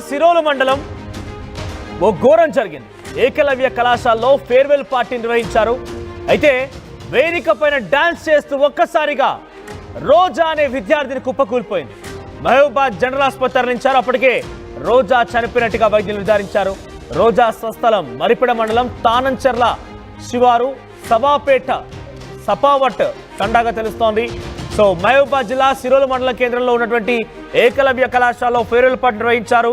సిరోలు మండలం ఓ ఘోరం జరిగింది. ఏకలవ్య కళాశాలలో ఫేర్వెల్ పార్టీ నిర్వహించారు. అయితే వేదిక పైన డాన్స్ చేస్తూ ఒక్కసారిగా రోజా అనే విద్యార్థిని కుప్పకూలిపోయింది. మహబూబాద్ జనరల్ ఆసుపత్రి తరలించారు. అప్పటికే రోజా చనిపోయినట్టుగా వైద్యులు నిర్ధారించారు. రోజా స్వస్థలం మరిపెడ మండలం తానంచెర్ల శివారు సపావట్ తండాగా తెలుస్తోంది. సో మహబూబాద్ జిల్లా సిరోలు మండల కేంద్రంలో ఉన్నటువంటి ఏకలవ్య కళాశాలలో ఫేర్వెల్ పార్టీ నిర్వహించారు.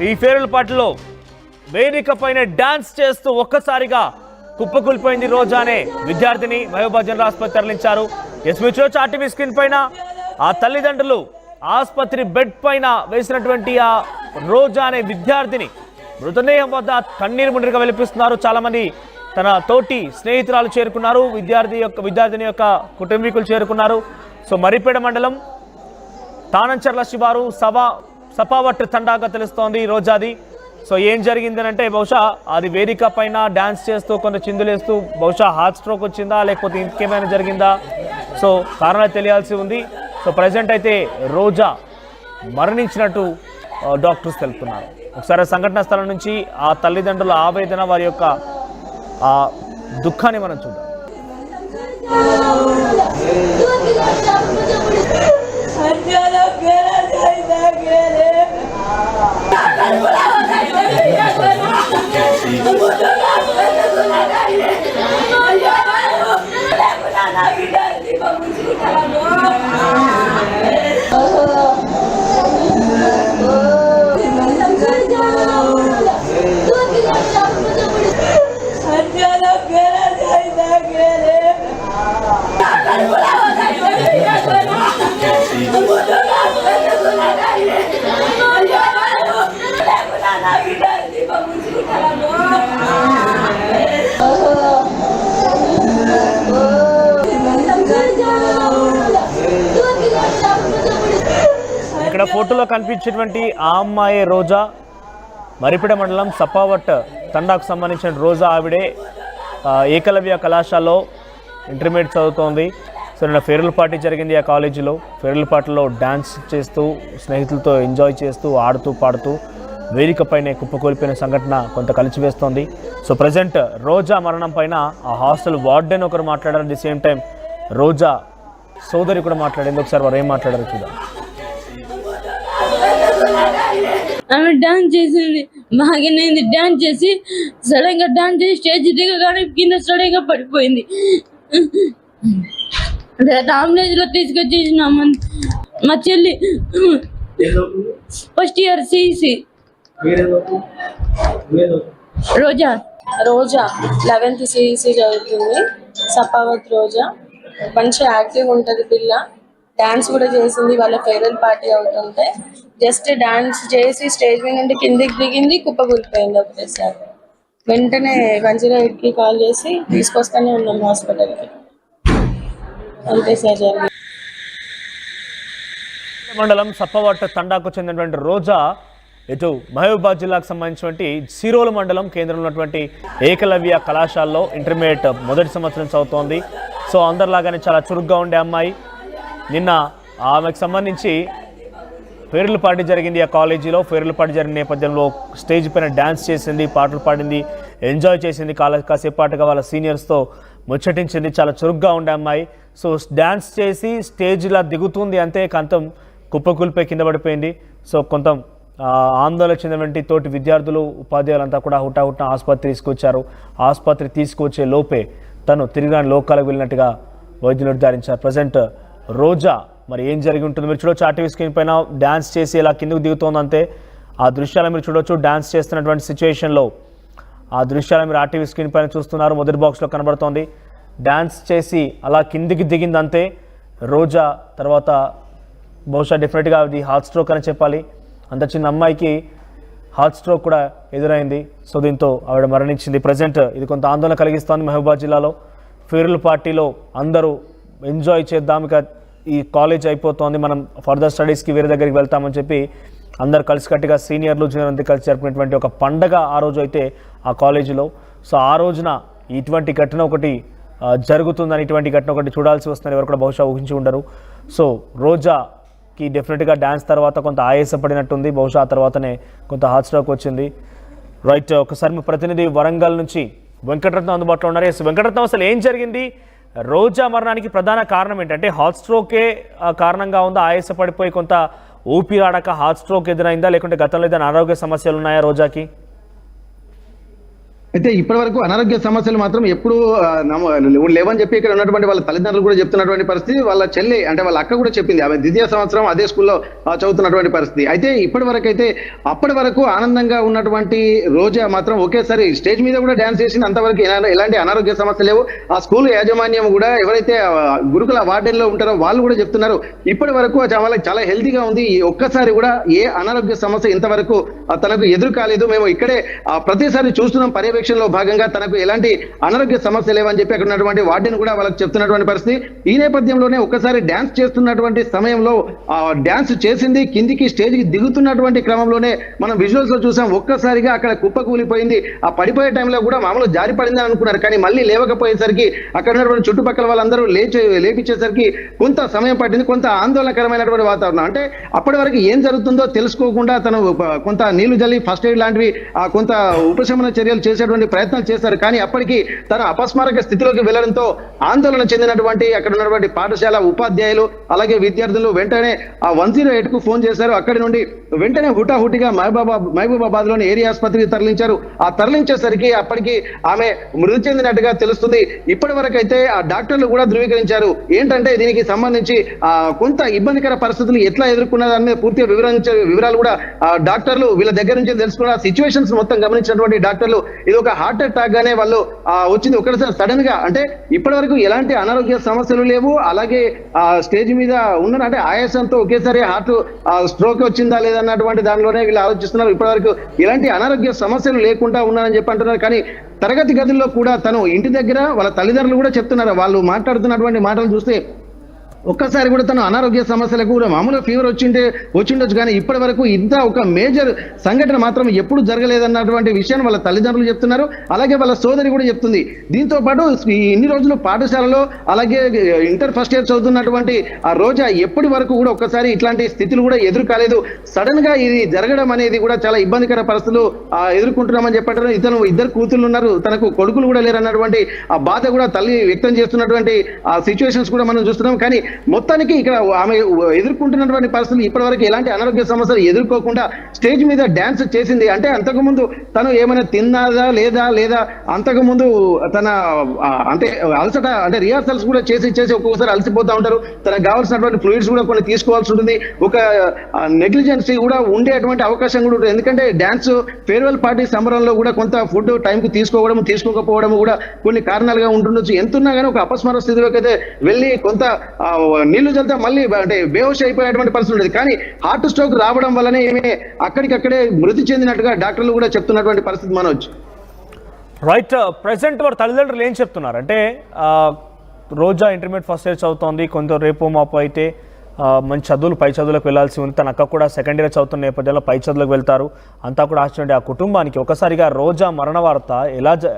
ఈ ఫేర్వెల్ పార్టీలో వేదిక పైన డాన్స్ చేస్తూ ఒక్కసారిగా కుప్పకూలిపోయింది రోజా అనే విద్యార్థిని. మహబూబాద్ జనరల్ ఆసుపత్రి తరలించారు. చూడొచ్చు ఆర్టీవీ స్క్రీన్ పైన ఆ తల్లిదండ్రులు ఆసుపత్రి బెడ్ పైన వేసినటువంటి ఆ రోజా అనే విద్యార్థిని మృతదేహం వద్ద కన్నీరు మున్నీరుగా వెలిపిస్తున్నారు. చాలా మంది తన తోటి స్నేహితురాలు చేరుకున్నారు. విద్యార్థిని యొక్క కుటుంబీకులు చేరుకున్నారు. సో మరిపేడ మండలం తానంచెర్ల శివారు సపావట్ తండాగా తెలుస్తోంది రోజాది. సో ఏం జరిగిందని అంటే బహుశా అది వేదిక పైన డాన్స్ చేస్తూ కొంత చిందులేస్తూ బహుశా హార్ట్ స్ట్రోక్ వచ్చిందా లేకపోతే ఇంకేమైనా జరిగిందా, సో కారణాలు తెలియాల్సి ఉంది. సో ప్రజెంట్ అయితే రోజా మరణించినట్టు డాక్టర్స్ తెలుపుతున్నారు. ఒకసారి సంఘటన స్థలం నుంచి ఆ తల్లిదండ్రుల ఆవేదన, వారి యొక్క ఆ దుఃఖాన్ని మనం చూద్దాం. ఇక్కడ ఫోటోలో కనిపించేటువంటి ఆ అమ్మాయి రోజా, మరిపెడ మండలం సపావట్ తండాకు సంబంధించిన రోజా. ఆవిడే ఏకలవ్య కళాశాలలో ఇంటర్మీడియట్ చదువుతోంది. సో నిన్న ఫేర్వెల్ పార్టీ జరిగింది ఆ కాలేజీలో. ఫేర్వెల్ పార్టీలో డాన్స్ చేస్తూ స్నేహితులతో ఎంజాయ్ చేస్తూ ఆడుతూ పాడుతూ వేదిక పైన కుప్పకూలిపోయిన సంఘటన కొంత కలిచివేస్తోంది. సో ప్రజెంట్ రోజా మరణం పైన ఆ హాస్టల్ వార్డెన్ ఒకరు మాట్లాడారు. ది సేమ్ టైం రోజా సోదరి కూడా మాట్లాడింది. ఒకసారి వారు ఏం మాట్లాడారు చూద్దాం. ఆమె డాన్స్ చేసింది, బాగానేది. డాన్స్ చేసి సడన్ గా డాన్స్ చేసి స్టేజ్ దిగగానే కింద సడన్ గా పడిపోయింది. అంబులెన్స్ లో తీసుకొచ్చేసినాం. మా చెల్లి ఫస్ట్ ఇయర్ సిఇసి. రోజా 11th సిఇసి చదువుతుంది. సపావత్ రోజా మంచి యాక్టివ్ ఉంటుంది పిల్ల. డాన్స్ కూడా చేసింది. వాళ్ళ ఫేర్వెల్ పార్టీ అవుతుంటే జస్ట్ డాన్స్ చేసి స్టేజ్ మీద నుండి కిందికి దిగింది, కుప్పకూలిపోయింది ఒకటేసారి. వెంటనే 108కి కాల్ చేసి తీసుకొస్తానే ఉన్నాం హాస్పిటల్కి. అంతే సార్ జరిగింది. మండలం సప్పవట్ట తండాకు చెందినటువంటి రోజా ఇటు మహబూబాద్ జిల్లాకు సంబంధించినటువంటి సిరోలు మండలం కేంద్రంలో ఉన్నటువంటి ఏకలవ్య కళాశాలలో ఇంటర్మీడియట్ మొదటి సంవత్సరం చదువుతోంది. సో అందరిలాగానే చాలా చురుగ్గా ఉండే అమ్మాయి. నిన్న ఆమెకు సంబంధించి ఫేర్వెల్ పార్టీ జరిగింది ఆ కాలేజీలో. ఫేర్వెల్ పార్టీ జరిగిన నేపథ్యంలో స్టేజ్ పైన డ్యాన్స్ చేసింది, పాటలు పాడింది, ఎంజాయ్ చేసింది. కాసేపు పాటుగా వాళ్ళ సీనియర్స్తో ముచ్చటించింది. చాలా చురుగ్గా ఉండే అమ్మాయి. సో డ్యాన్స్ చేసి స్టేజ్లా దిగుతుంది, అంతే కంతం కుప్పకూలిపోయి కింద పడిపోయింది. సో కొంత ఆందోళన చెందినటువంటి తోటి విద్యార్థులు, ఉపాధ్యాయులంతా కూడా హుటాహుట్న ఆసుపత్రి తీసుకొచ్చారు. ఆసుపత్రి తీసుకొచ్చే లోపే తను తిరిగి లోకాలకు వెళ్ళినట్టుగా వైద్యులు నిర్ధారించారు. ప్రజెంట్ రోజా మరి ఏం జరిగి ఉంటుంది మీరు చూడొచ్చు. ఆర్టీవీ స్క్రీన్ పైన డ్యాన్స్ చేసి ఇలా కిందకు దిగుతోందంతే ఆ దృశ్యాలు మీరు చూడొచ్చు. డ్యాన్స్ చేస్తున్నటువంటి సిచ్యువేషన్లో ఆ దృశ్యాలు మీరు ఆర్టీవీ స్క్రీన్ పైన చూస్తున్నారు. మొదటి బాక్స్లో కనబడుతోంది. డ్యాన్స్ చేసి అలా కిందికి దిగిందంతే రోజా. తర్వాత బహుశా డెఫినెట్గా అది హార్ట్ స్ట్రోక్ అని చెప్పాలి. అంత చిన్న అమ్మాయికి హార్ట్ స్ట్రోక్ కూడా ఎదురైంది. సో దీంతో ఆవిడ మరణించింది. ప్రజెంట్ ఇది కొంత ఆందోళన కలిగిస్తోంది మహబూబాద్ జిల్లాలో. ఫేర్వెల్ పార్టీలో అందరూ ఎంజాయ్ చేద్దాం, ఇక ఈ కాలేజ్ అయిపోతోంది, మనం ఫర్దర్ స్టడీస్కి వేరే దగ్గరికి వెళ్తామని చెప్పి అందరు కలిసికట్టుగా సీనియర్లు జూనియర్ అంతా కలిసి జరుపుకునేటువంటి ఒక పండగ ఆ రోజు అయితే ఆ కాలేజీలో. సో ఆ రోజున ఇటువంటి ఘటన ఒకటి జరుగుతుందని, ఇటువంటి ఘటన ఒకటి చూడాల్సి వస్తుందని ఎవరు కూడా బహుశా ఊహించి ఉండరు. సో రోజా కి డెఫినెట్గా డ్యాన్స్ తర్వాత కొంత ఆయాసపడినట్టుంది, బహుశా ఆ తర్వాతనే కొంత హార్ట్ స్ట్రోక్ వచ్చింది. రైట్, ఒకసారి మా ప్రతినిధి వరంగల్ నుంచి వెంకటరత్నం అందుబాటులో ఉన్నారు. ఎస్ వెంకటరత్నం, అసలు ఏం జరిగింది? రోజా మరణానికి ప్రధాన కారణం ఏంటంటే హార్ట్ స్ట్రోకే కారణంగా ఉందా? ఆయాసపడిపోయి కొంత ఊపిరాడక హార్ట్ స్ట్రోక్ ఎదురైందా, లేకుంటే గతంలో ఏదైనా అనారోగ్య సమస్యలు ఉన్నాయా రోజాకి? అయితే ఇప్పటి వరకు అనారోగ్య సమస్యలు మాత్రం ఎప్పుడు లేవని చెప్పి ఇక్కడ ఉన్నటువంటి వాళ్ళ తల్లిదండ్రులు కూడా చెప్తున్నటువంటి పరిస్థితి. వాళ్ళ చెల్లి అంటే వాళ్ళ అక్క కూడా చెప్పింది, ఆమె ద్వితీయ సంవత్సరం అదే స్కూల్లో చదువుతున్నటువంటి పరిస్థితి. అయితే ఇప్పటి వరకు అయితే అప్పటి వరకు ఆనందంగా ఉన్నటువంటి రోజా మాత్రం ఒకేసారి స్టేజ్ మీద కూడా డాన్స్ చేసింది. అంతవరకు ఎలాంటి అనారోగ్య సమస్యలు లేవు. ఆ స్కూల్ యాజమాన్యం కూడా ఎవరైతే గురుకుల వార్డెన్లో ఉంటారో వాళ్ళు కూడా చెప్తున్నారు ఇప్పటి వరకు వాళ్ళకి చాలా హెల్తీగా ఉంది, ఒక్కసారి కూడా ఏ అనారోగ్య సమస్య ఇంతవరకు తనకు ఎదురు కాలేదు. మేము ఇక్కడే ప్రతిసారి చూస్తున్నాం, పర్యవేక్షణలో భాగంగా తనకు ఎలాంటి అనారోగ్య సమస్య లేవని చెప్పి అక్కడ ఉన్నటువంటి వార్డెన్ కూడా వాళ్ళకి చెప్తున్నటువంటి పరిస్థితి. ఈ నేపథ్యంలోనే ఒక్కసారి డాన్స్ చేస్తున్నటువంటి సమయంలో డాన్స్ చేసింది, కిందికి స్టేజ్ కి దిగుతున్నటువంటి క్రమంలోనే మనం విజువల్స్ లో చూసాం, ఒక్కసారిగా అక్కడ కుప్ప కూలిపోయింది. ఆ పడిపోయే టైంలో కూడా మామూలు జారి పడిందని అనుకున్నారు, కానీ మళ్ళీ లేవకపోయేసరికి అక్కడ ఉన్నటువంటి చుట్టుపక్కల వాళ్ళందరూ లేపించేసరికి కొంత సమయం పట్టింది. కొంత ఆందోళనకరమైనటువంటి వాతావరణం. అంటే అప్పటి వరకు ఏం జరుగుతుందో తెలుసుకోకుండా తను కొంత నీళ్లు జల్లి ఫస్ట్ ఎయిడ్ లాంటివి కొంత ఉపశమన చర్యలు చేసేటువంటి ప్రయత్నాలు చేశారు. కానీ అప్పటికి తన అపస్మారక స్థితిలోకి వెళ్లడంతో ఆందోళన చెందినటువంటి అక్కడ ఉన్నటువంటి పాఠశాల ఉపాధ్యాయులు అలాగే విద్యార్థులు వెంటనే ఆ 108 కు ఫోన్ చేశారు. అక్కడి నుండి వెంటనే హుటాహుటిగా మహబూబాబాద్ లోని ఏరియా ఆసుపత్రికి తరలించారు. ఆ తరలించేసరికి అప్పటికి ఆమె మృతి చెందినట్టుగా తెలుస్తుంది. ఇప్పటి వరకు అయితే ఆ డాక్టర్లు కూడా ధృవీకరించారు. ఏంటంటే దీనికి సంబంధించి కొంత ఇబ్బందికర పరిస్థితులు ఎట్లా ఎదుర్కొన్నదాని మీద పూర్తిగా వివరాలు కూడా డాక్టర్లు వీళ్ళ దగ్గర నుంచి తెలుసుకున్న సిచ్యువేషన్స్ మొత్తం గమనించినటువంటి డాక్టర్లు ఇది ఒక హార్ట్ అటాక్ గానే వాళ్ళు వచ్చింది ఒకసారి సడన్ గా. అంటే ఇప్పటి వరకు ఎలాంటి అనారోగ్య సమస్యలు లేవు, అలాగే స్టేజ్ మీద ఉన్న అంటే ఆయాసంతో ఒకేసారి హార్ట్ స్ట్రోక్ వచ్చిందా లేదన్నటువంటి దానిలోనే వీళ్ళు ఆలోచిస్తున్నారు. ఇప్పటి వరకు ఎలాంటి అనారోగ్య సమస్యలు లేకుండా ఉన్నారని చెప్పి అంటున్నారు. కానీ తరగతి గదుల్లో కూడా తను ఇంటి దగ్గర వాళ్ళ తల్లిదండ్రులు కూడా చెప్తున్నారు, వాళ్ళు మాట్లాడుతున్నటువంటి మాటలు చూస్తే ఒక్కసారి కూడా తను అనారోగ్య సమస్యలకు కూడా మామూలుగా ఫీవర్ వచ్చిండొచ్చు, కానీ ఇప్పటి వరకు ఇంత ఒక మేజర్ సంఘటన మాత్రం ఎప్పుడు జరగలేదన్నటువంటి విషయాన్ని వాళ్ళ తల్లిదండ్రులు చెప్తున్నారు, అలాగే వాళ్ళ సోదరి కూడా చెప్తుంది. దీంతో పాటు ఇన్ని రోజులు పాఠశాలలో అలాగే ఇంటర్ ఫస్ట్ ఇయర్ చదువుతున్నటువంటి ఆ రోజా ఎప్పటి వరకు కూడా ఒక్కసారి ఇట్లాంటి స్థితులు కూడా ఎదురు కాలేదు. సడన్ గా ఇది జరగడం అనేది కూడా చాలా ఇబ్బందికర పరిస్థితులు ఎదుర్కొంటున్నామని చెప్పారు. ఇద్దరు కూతుళ్ళు ఉన్నారు, తనకు కొడుకులు కూడా లేరన్నటువంటి ఆ బాధ కూడా తల్లి వ్యక్తం చేస్తున్నటువంటి ఆ సిచ్యువేషన్స్ కూడా మనం చూస్తున్నాం. కానీ మొత్తానికి ఇక్కడ ఆమె ఎదుర్కొంటున్నటువంటి పరిస్థితులు ఇప్పటి వరకు ఎలాంటి అనారోగ్య సమస్యలు ఎదుర్కోకుండా స్టేజ్ మీద డాన్స్ చేసింది. అంటే అంతకుముందు తను ఏమైనా తిన్నదా లేదా అంతకుముందు తన అంటే అలసట అంటే రిహార్సల్స్ కూడా చేసి ఒక్కొక్కసారి అలసిపోతూ ఉంటారు. తనకు కావాల్సినటువంటి ఫ్లూయిడ్స్ కూడా కొన్ని తీసుకోవాల్సి ఉంటుంది. ఒక నెగ్లిజెన్సీ కూడా ఉండేటువంటి అవకాశం కూడా ఉంటుంది. ఎందుకంటే డాన్స్ ఫేర్వెల్ పార్టీ సంబరంలో కూడా కొంత ఫుడ్ టైంకి తీసుకోకపోవడం కూడా కొన్ని కారణాలుగా ఉంటుండొచ్చు. ఎంతున్నా కానీ ఒక అపస్మార స్థితిలోకి అయితే వెళ్ళి కొంత నీళ్లు జల్తా మళ్ళీ అంటే బేహోష్ అయిపోయేటువంటి పరిస్థితి ఉండేది. కానీ హార్ట్ స్ట్రోక్ రావడం వల్లనే ఏమే అక్కడికక్కడే మృతి చెందినట్టుగా డాక్టర్లు కూడా చెప్తున్నటువంటి పరిస్థితి మనవచ్చు. రైట్, ప్రెసెంట్ వారి తల్లిదండ్రులు ఏం చెప్తున్నారు అంటే రోజా ఇంటర్మీడియట్ ఫస్ట్ ఇయర్ చదువుతోంది, కొంత రేపు మాపు అయితే మంచి చదువులు పై చదువులకు వెళ్లాల్సి ఉంది. తన అక్క కూడా సెకండ్ ఇయర్ చదువుతున్న నేపథ్యంలో పై చదువులకు వెళ్తారు. అంతా కూడా ఆశ్చర్యండి. ఆ కుటుంబానికి ఒకసారిగా రోజా మరణ వార్త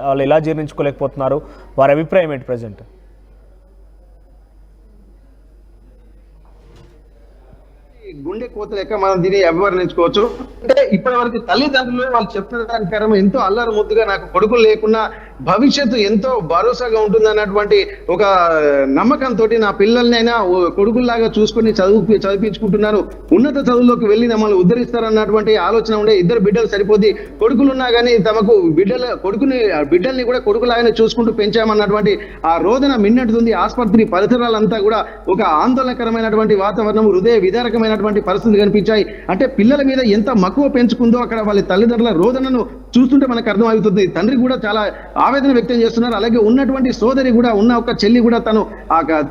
వాళ్ళు ఎలా జీర్ణించుకోలేకపోతున్నారు, వారి అభిప్రాయం ఏంటి ప్రెసెంట్? గుండె కోత లెక్క మనం దీన్ని అభివర్ణించుకోవచ్చు. అంటే ఇప్పటి వరకు తల్లిదండ్రులు వాళ్ళు చెప్తున్న దాని ప్రకారం ఎంతో అల్లరి ముద్దుగా నాకు కొడుకులు లేకున్నా భవిష్యత్తు ఎంతో భరోసాగా ఉంటుంది అన్నటువంటి ఒక నమ్మకంతో నా పిల్లల్నైనా కొడుకుల్లాగా చూసుకుని చదివించుకుంటున్నారు. ఉన్నత చదువుల్లోకి వెళ్ళి మమ్మల్ని ఉద్ధరిస్తారన్నటువంటి ఆలోచన ఉండే. ఇద్దరు బిడ్డలు సరిపోద్ది, కొడుకులున్నా కానీ తమకు బిడ్డల్ని కూడా కొడుకులాగానే చూసుకుంటూ పెంచామన్నటువంటి ఆ రోదన మిన్నట్టుతుంది. ఆసుపత్రి పరిసరాలంతా కూడా ఒక ఆందోళనకరమైనటువంటి వాతావరణం, హృదయ విదారకమైనటువంటి పరిస్థితులు కనిపించాయి. అంటే పిల్లల మీద ఎంత మక్కువ పెంచుకుందో అక్కడ వాళ్ళ తల్లిదండ్రుల రోదనను చూస్తుంటే మనకు అర్థమవుతుంది. తండ్రి కూడా చాలా ఆవేదన వ్యక్తం చేస్తున్నారు. అలాగే ఉన్నటువంటి సోదరి కూడా ఉన్న ఒక చెల్లి కూడా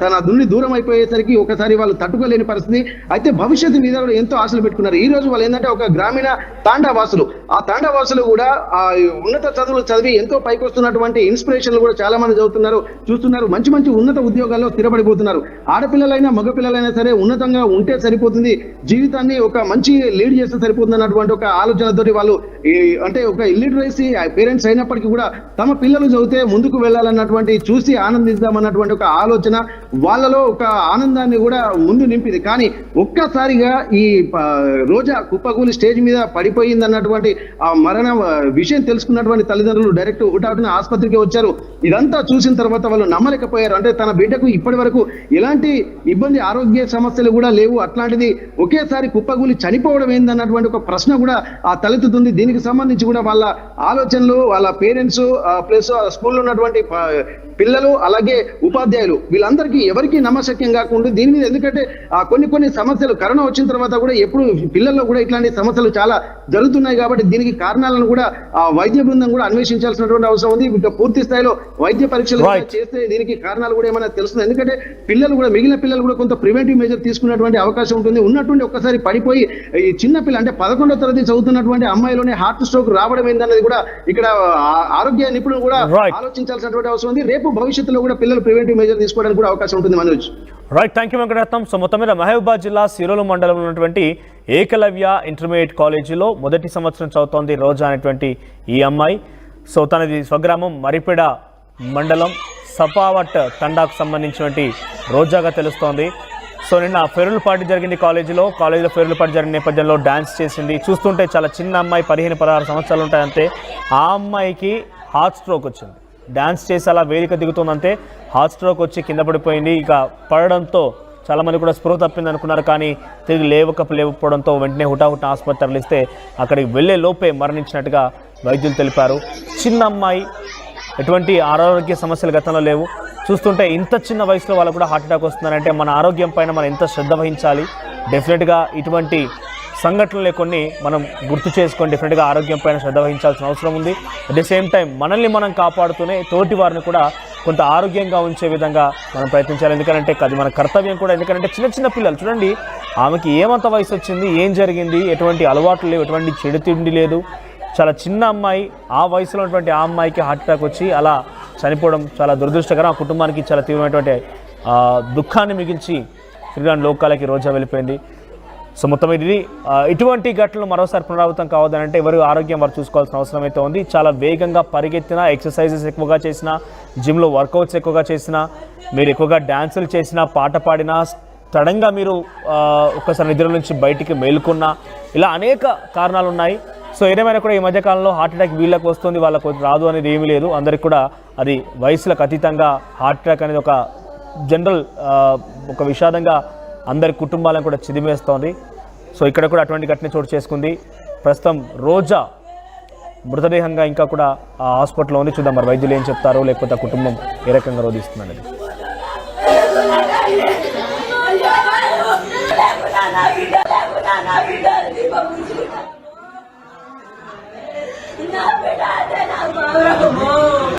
తన నుండి దూరం అయిపోయేసరికి ఒకసారి వాళ్ళు తట్టుకోలేని పరిస్థితి. అయితే భవిష్యత్తు మీద కూడా ఎంతో ఆశలు పెట్టుకున్నారు. ఈ రోజు వాళ్ళు ఏంటంటే ఒక గ్రామీణ తాండావాసులు, ఆ తాండావాసులు కూడా ఆ ఉన్నత చదువులు చదివి ఎంతో పైకి వస్తున్నటువంటి ఇన్స్పిరేషన్లు కూడా చాలా మంది చూస్తున్నారు. మంచి మంచి ఉన్నత ఉద్యోగాల్లో స్థిరపడిపోతున్నారు. ఆడపిల్లలైనా మగపిల్లలైనా సరే ఉన్నతంగా ఉంటే సరిపోతుంది, జీవితాన్ని ఒక మంచి లీడ్ చేస్తే సరిపోతుంది అన్నటువంటి ఒక ఆలోచనతోటి వాళ్ళు అంటే ఒక ఇల్లిటరసీ పేరెంట్స్ అయినప్పటికీ కూడా తమ పిల్లలు చదివితే ముందుకు వెళ్ళాలన్నటువంటి చూసి ఆనందిద్దామన్నటువంటి ఒక ఆలోచన వాళ్ళలో ఒక ఆనందాన్ని కూడా ముందు నింపింది. కానీ ఒక్కసారిగా ఈ రోజా కుప్పకూలి స్టేజ్ మీద పడిపోయింది అన్నటువంటి ఆ మరణ విషయం తెలుసుకున్నటువంటి తల్లిదండ్రులు డైరెక్ట్ హుటాహుటిన ఆసుపత్రికి వచ్చారు. ఇదంతా చూసిన తర్వాత వాళ్ళు నమ్మలేకపోయారు. అంటే తన బిడ్డకు ఇప్పటి వరకు ఎలాంటి ఇబ్బంది ఆరోగ్య సమస్యలు కూడా లేవు, అట్లాంటిది ఒకేసారి కుప్పకూలి చనిపోవడం ఏందన్నటువంటి ఒక ప్రశ్న కూడా ఆ తలెత్తుతుంది. దీనికి సంబంధించి కూడా వాళ్ళ ఆలోచనలు, వాళ్ళ పేరెంట్స్ ప్లస్ స్కూల్లో ఉన్నటువంటి పిల్లలు అలాగే ఉపాధ్యాయులు వీళ్ళందరికీ ఎవరికి నమ్మశక్యం కాకుండా దీని మీద, ఎందుకంటే కొన్ని సమస్యలు కరోనా వచ్చిన తర్వాత కూడా ఎప్పుడు పిల్లల్లో కూడా ఇట్లాంటి సమస్యలు చాలా జరుగుతున్నాయి. కాబట్టి దీనికి కారణాలను కూడా వైద్య బృందం కూడా అన్వేషించాల్సినటువంటి అవసరం ఉంది. ఇంకా పూర్తి స్థాయిలో వైద్య పరీక్షలు చేస్తే దీనికి కారణాలు కూడా ఏమైనా తెలుస్తుంది. ఎందుకంటే పిల్లలు కూడా, మిగిలిన పిల్లలు కూడా కొంత ప్రివెంటివ్ మెజర్ తీసుకున్నటువంటి అవకాశం ఉంటుంది. ఉన్నటువంటి ఒక్కసారి పడిపోయి ఈ చిన్న పిల్ల అంటే 11వ తరగతి చదువుతున్నటువంటి అమ్మాయిలోనే హార్ట్ స్ట్రోక్ రావడం ఏందన్నది కూడా ఇక్కడ ఆరోగ్య నిపుణులు కూడా ఆలోచించాల్సినటువంటి అవసరం ఉంది. రేపు భవిష్యత్తులో కూడా పిల్లలు ప్రివెంటివ్ మెజర్ తీసుకోవడానికి కూడా అవకాశం ఉంటుంది. Manoj. Right, thank you Venkataratnam. So మొత్తం మీద మహబూబాబాద్ జిల్లా సిరోలు మండలంలో ఉన్నటువంటి ఏకలవ్య ఇంటర్మీడియట్ కాలేజీలో మొదటి సంవత్సరం చదువుతోంది రోజా అనేటువంటి ఈ అమ్మాయి. సో తనది స్వగ్రామం మరిపెడ మండలం సపావట్ తండాకు సంబంధించినటువంటి రోజాగా తెలుస్తోంది. సో నిన్న ఫెయిర్వెల్ పార్టీ జరిగింది కాలేజీలో ఫెయిర్వెల్ పార్టీ జరిగిన నేపథ్యంలో డ్యాన్స్ చేసింది. చూస్తుంటే చాలా చిన్న అమ్మాయి, 15-16 సంవత్సరాలు ఉంటాయంతే. ఆ అమ్మాయికి హార్ట్ స్ట్రోక్ వచ్చింది. డ్యాన్స్ చేసి అలా వేదిక దిగుతుందంటే హార్ట్ స్ట్రోక్ వచ్చి కింద పడిపోయింది. ఇక పడడంతో చాలామంది కూడా స్పృహ తప్పింది అనుకున్నారు. కానీ తిరిగి లేకపోవడంతో వెంటనే హుటాహుటిన ఆసుపత్రి తరలిస్తే అక్కడికి వెళ్లే లోపే మరణించినట్టుగా వైద్యులు తెలిపారు. చిన్న అమ్మాయి, ఎటువంటి ఆరోగ్య సమస్యలు గతంలో లేవు. చూస్తుంటే ఇంత చిన్న వయసులో వాళ్ళకు కూడా హార్ట్ అటాక్ వస్తున్నారంటే మన ఆరోగ్యం పైన మనం ఎంత శ్రద్ధ వహించాలి. డెఫినెట్గా ఇటువంటి సంఘటనలే కొన్ని మనం గుర్తు చేసుకొని డెఫినెట్గా ఆరోగ్యం పైన శ్రద్ధ వహించాల్సిన అవసరం ఉంది. అట్ ది సేమ్ టైం మనల్ని మనం కాపాడుతూనే తోటి వారిని కూడా కొంత ఆరోగ్యంగా ఉంచే విధంగా మనం ప్రయత్నించాలి. ఎందుకంటే అది మన కర్తవ్యం కూడా. ఎందుకంటే చిన్న పిల్లలు చూడండి, ఆమెకి ఏమంత వయసు వచ్చింది, ఏం జరిగింది, ఎటువంటి అలవాట్లు లేవు, ఎటువంటి చెడు తిండి లేదు. చాలా చిన్న అమ్మాయి, ఆ వయసులో ఉన్నటువంటి ఆ అమ్మాయికి హార్ట్ అటాక్ వచ్చి అలా చనిపోవడం చాలా దురదృష్టకరం. ఆ కుటుంబానికి చాలా తీవ్రమైనటువంటి దుఃఖాన్ని మిగిల్చి తిరిగి లోకాలకి రోజా వెళ్ళిపోయింది. సో మొత్తం ఇది ఇటువంటి ఘటనలు మరోసారి పునరావృతం కావద్దనంటే ఎవరు ఆరోగ్యం వారు చూసుకోవాల్సిన అవసరం అయితే ఉంది. చాలా వేగంగా పరిగెత్తినా, ఎక్సర్సైజెస్ ఎక్కువగా చేసినా, జిమ్లో వర్కౌట్స్ ఎక్కువగా చేసినా, మీరు ఎక్కువగా డ్యాన్సులు చేసినా, పాట పాడినా, సడన్గా మీరు ఒక్కసారి నిద్ర నుంచి బయటికి మేలుకున్నా, ఇలా అనేక కారణాలు ఉన్నాయి. సో ఏదేమైనా కూడా ఈ మధ్యకాలంలో హార్ట్ అటాక్ వీళ్ళకి వస్తుంది, వాళ్ళకు రాదు అనేది ఏమీ లేదు. అందరికీ కూడా అది వయసులకు అతీతంగా హార్ట్ అటాక్ అనేది ఒక జనరల్ ఒక విషాదంగా అందరి కుటుంబాలను కూడా చిదిమేస్తోంది. సో ఇక్కడ కూడా అటువంటి ఘటన చోటు చేసుకుంది. ప్రస్తుతం రోజా మృతదేహంగా ఇంకా కూడా హాస్పిటల్లో ఉంది. చూద్దాం మరి వైద్యులు ఏం చెప్తారో, లేకపోతే కుటుంబం ఏ రకంగా రోధిస్తుందనేది. నా